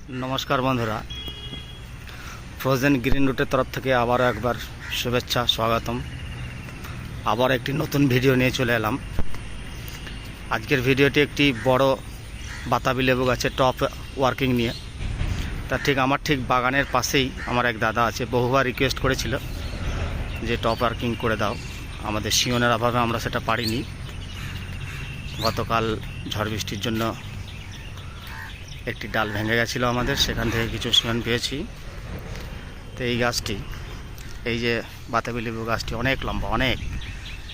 नमस्कार बंधुरा frozen green router तरफ থেকে আবারও একবার শুভেচ্ছা স্বাগতম। আবার একটি নতুন ভিডিও নিয়ে চলে এলাম। আজকের ভিডিওটি একটি বড় বাতাবি লেবু গাছের টপ ওয়ার্কিং নিয়ে। তা ঠিক বাগানের পাশেই আমার এক দাদা আছে, বহুবার রিকোয়েস্ট করেছিল যে টপ ওয়ার্কিং করে দাও। আমাদের শিওনের অভাবে আমরা সেটা পারিনি। গতকাল ঝড় বৃষ্টির জন্য একটি ডাল ভেঙে গেছিলো আমাদের, সেখান থেকে কিছু শিওন পেয়েছি। তো এই গাছটি, এই যে বাতাবি লেবু গাছটি অনেক লম্বা, অনেক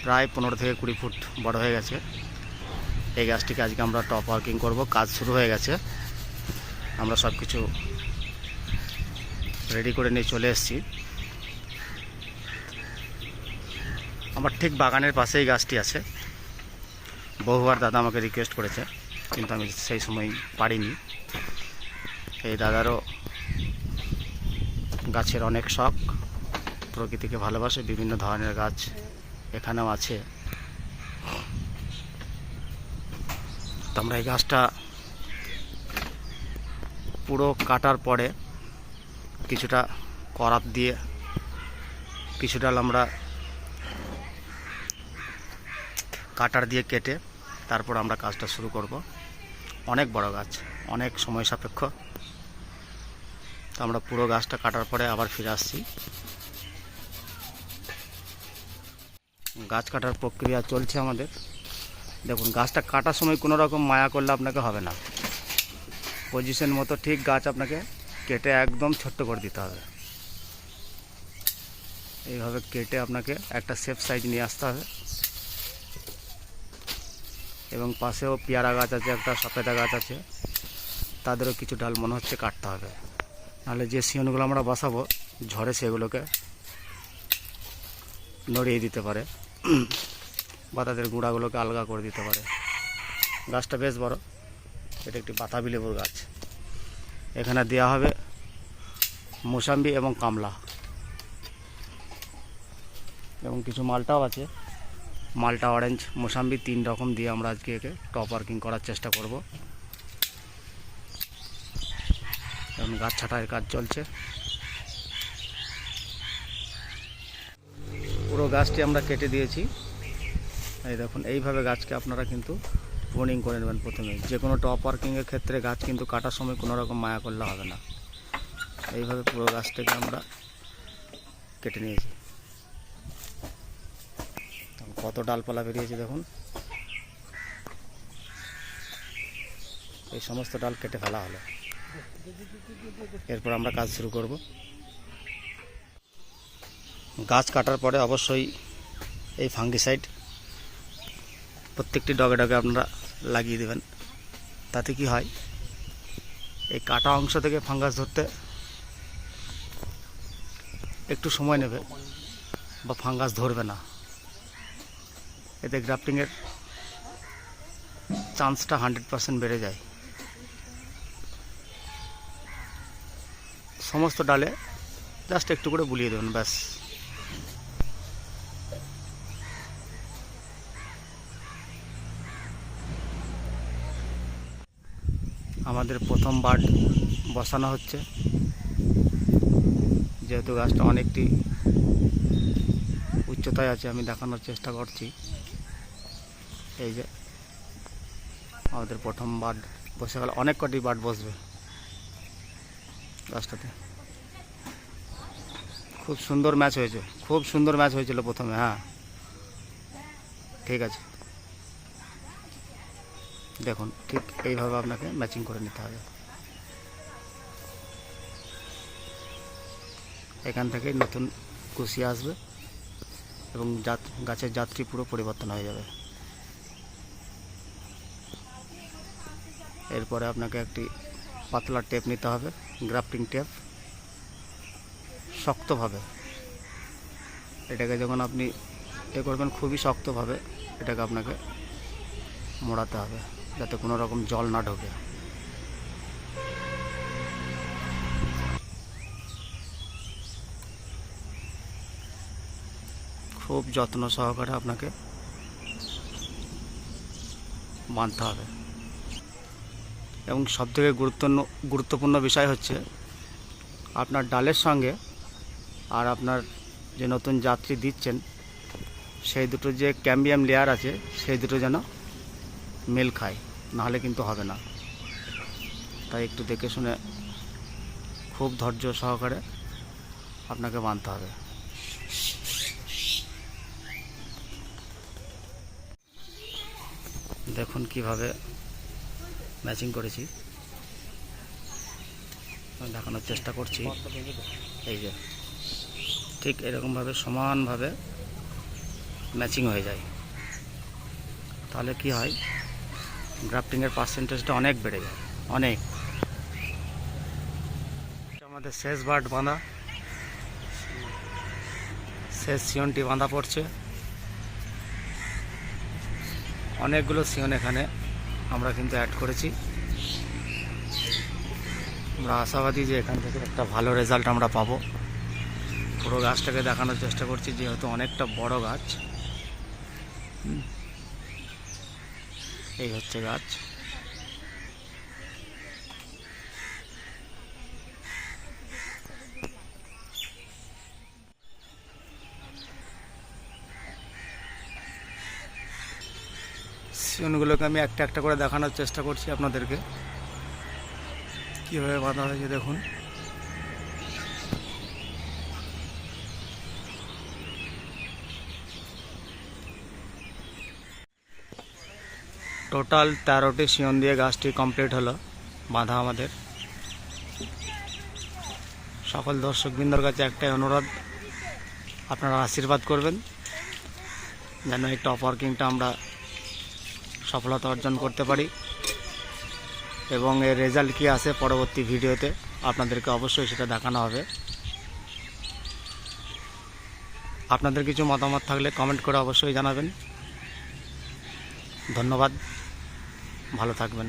প্রায় 15 থেকে 20 ফুট বড় হয়ে গেছে। এই গাছটিকে আজকে আমরা টপ ওয়ার্কিং করব। কাজ শুরু হয়ে গেছে, আমরা সব কিছু রেডি করে নিয়ে চলে এসেছি। আমার ঠিক বাগানের পাশেই গাছটি আছে। বহুবার দাদা আমাকে রিকোয়েস্ট করেছে, কিন্তু আমি সেই সময় পারিনি। এই দাদারও গাছের অনেক শখ, প্রকৃতিকে ভালোবাসে, বিভিন্ন ধরনের গাছ এখানেও আছে। তো আমরা এই গাছটা পুরো কাটার পরে কিছুটা করাত দিয়ে কিছু ডাল আমরা কাটার দিয়ে কেটে তারপর আমরা কাজটা শুরু করব। অনেক বড় গাছ, অনেক সময় সাপেক্ষ। তো আমরা পুরো গাছটা কাটার পরে আবার ফিরে আসছি। গাছ কাটার প্রক্রিয়া চলছে আমাদের। দেখুন, গাছটা কাটার সময় কোনো রকম মায়া করলে আপনাকে হবে না। পজিশন মতো ঠিক গাছ আপনাকে কেটে একদম ছোট্ট করে দিতে হবে। এইভাবে কেটে আপনাকে একটা সেফ সাইজ নিয়ে আসতে হবে। এবং পাশেও পেয়ারা গাছ আছে, একটা সফেদা গাছ আছে, তাদেরও কিছু ডাল মনে হচ্ছে কাটতে হবে, নাহলে যে শিওনগুলো আমরা বসাবো ঝড়ে সেগুলোকে নড়িয়ে দিতে পারে বা তাদের গুঁড়াগুলোকে আলগা করে দিতে পারে। গাছটা বেশ বড়, এটা একটি বাতাবি লেবুর গাছ। এখানে দেওয়া হবে মোসাম্বি এবং কামলা, এবং কিছু মালটাও আছে। মালটা, অরেঞ্জ, মোসাম্বি 3 রকম দিয়ে আমরা আজকে একে টপ ওয়ার্কিং করার চেষ্টা করব। এখন গাছ ছাঁটাইয়ের কাজ চলছে। পুরো গাছটি আমরা কেটে দিয়েছি। এই দেখুন, এইভাবে গাছকে আপনারা কিন্তু প্রুনিং করে নেবেন প্রথমে। যে কোনো টপ ওয়ার্কিংয়ের ক্ষেত্রে গাছ কিন্তু কাটার সময় কোনো রকম মায়া করলে হবে না। এইভাবে পুরো গাছটাকে আমরা কেটে নিয়েছি। কত ডালপালা বেরিয়েছে দেখুন। এই সমস্ত ডাল কেটে ফেলা হলো। এরপর আমরা কাজ শুরু করব। গাছ কাটার পরে অবশ্যই এই ফাঙ্গিসাইড প্রত্যেকটি ডগে ডগে আপনারা লাগিয়ে দেবেন। তাতে কি হয়, এই কাটা অংশ থেকে ফাঙ্গাস ধরতে একটু সময় নেবে বা ফাঙ্গাস ধরবে না। এতে গ্রাফটিংয়ের চান্সটা 100% বেড়ে যায়। সমস্ত ডালে জাস্ট একটু করে বুলিয়ে দেবেন, ব্যাস। আমাদের প্রথম বাড বসানো হচ্ছে। যেহেতু গাছটা অনেকটি উচ্চতায় আছে, আমি দেখানোর চেষ্টা করছি। এই যে আমাদের প্রথম বাড বসে গেল, অনেক কটি বাড বসবে গাছটাতে। খুব সুন্দর ম্যাচ হয়েছে, খুব সুন্দর ম্যাচ হয়েছিল প্রথমে। হ্যাঁ, ঠিক আছে। দেখুন, ঠিক এইভাবে আপনাকে ম্যাচিং করে নিতে হবে। এখান থেকেই নতুন কুশি আসবে এবং গাছের যাত্রী পুরো পরিবর্তন হয়ে যাবে। এরপরে আপনাকে একটি পাতলা টেপ নিতে হবে, গ্রাফটিং টেপ, শক্তভাবে। এটাকে যখন আপনি করবেন, খুবই শক্তভাবে এটাকে আপনাকে মোড়াতে হবে, যাতে কোনো রকম জল না ঢোকে। খুব যত্ন সহকারে আপনাকে বাঁধতে হবে। এবং সবথেকে গুরুত্বপূর্ণ বিষয় হচ্ছে আপনার ডালের সঙ্গে আর আপনার যে নতুন যাত্রী দিচ্ছেন সেই দুটো যে ক্যাম্বিয়াম লেয়ার আছে সেই দুটো যেন মেল খায়, নাহলে কিন্তু হবে না। তাই একটু দেখে শুনে খুব ধৈর্য সহকারে আপনাকে বাঁধতে হবে। দেখুন কিভাবে ম্যাচিং করেছি, আমি দেখানোর চেষ্টা করছি। এই যে ঠিক এরকমভাবে সমানভাবে ম্যাচিং হয়ে যায়, তাহলে কি হয়, গ্রাফটিংয়ের পার্সেন্টেজটা অনেক বেড়ে যায়, অনেক। আমাদের শেষ বার্ড বাঁধা, শেষ সিয়নটি বাঁধা পড়ছে। অনেকগুলো সিয়ন এখানে আমরা কিন্তু অ্যাড করেছি। আমরা আশাবাদী যে এখান থেকে একটা ভালো রেজাল্ট আমরা পাবো। পুরো গাছটাকে দেখানোর চেষ্টা করছি, যেহেতু অনেকটা বড় গাছ। এই হচ্ছে গাছ। সিয়নগুলোকে আমি একটা একটা করে দেখানোর চেষ্টা করছি আপনাদেরকে, কীভাবে বাঁধা হয়েছে দেখুন। টোটাল 13টি সিয়ন দিয়ে গাছটি কমপ্লিট হলো বাঁধা আমাদের। সকল দর্শকবৃন্দর কাছে একটাই অনুরোধ, আপনারা আশীর্বাদ করবেন যেন এই টপ ওয়ার্কিংটা আমরা সফলতা অর্জন করতে পারি, এবং এর রেজাল্ট কী আসে পরবর্তী ভিডিওতে আপনাদেরকে অবশ্যই সেটা দেখানো হবে। আপনাদের কিছু মতামত থাকলে কমেন্ট করে অবশ্যই জানাবেন। ধন্যবাদ, ভালো থাকবেন।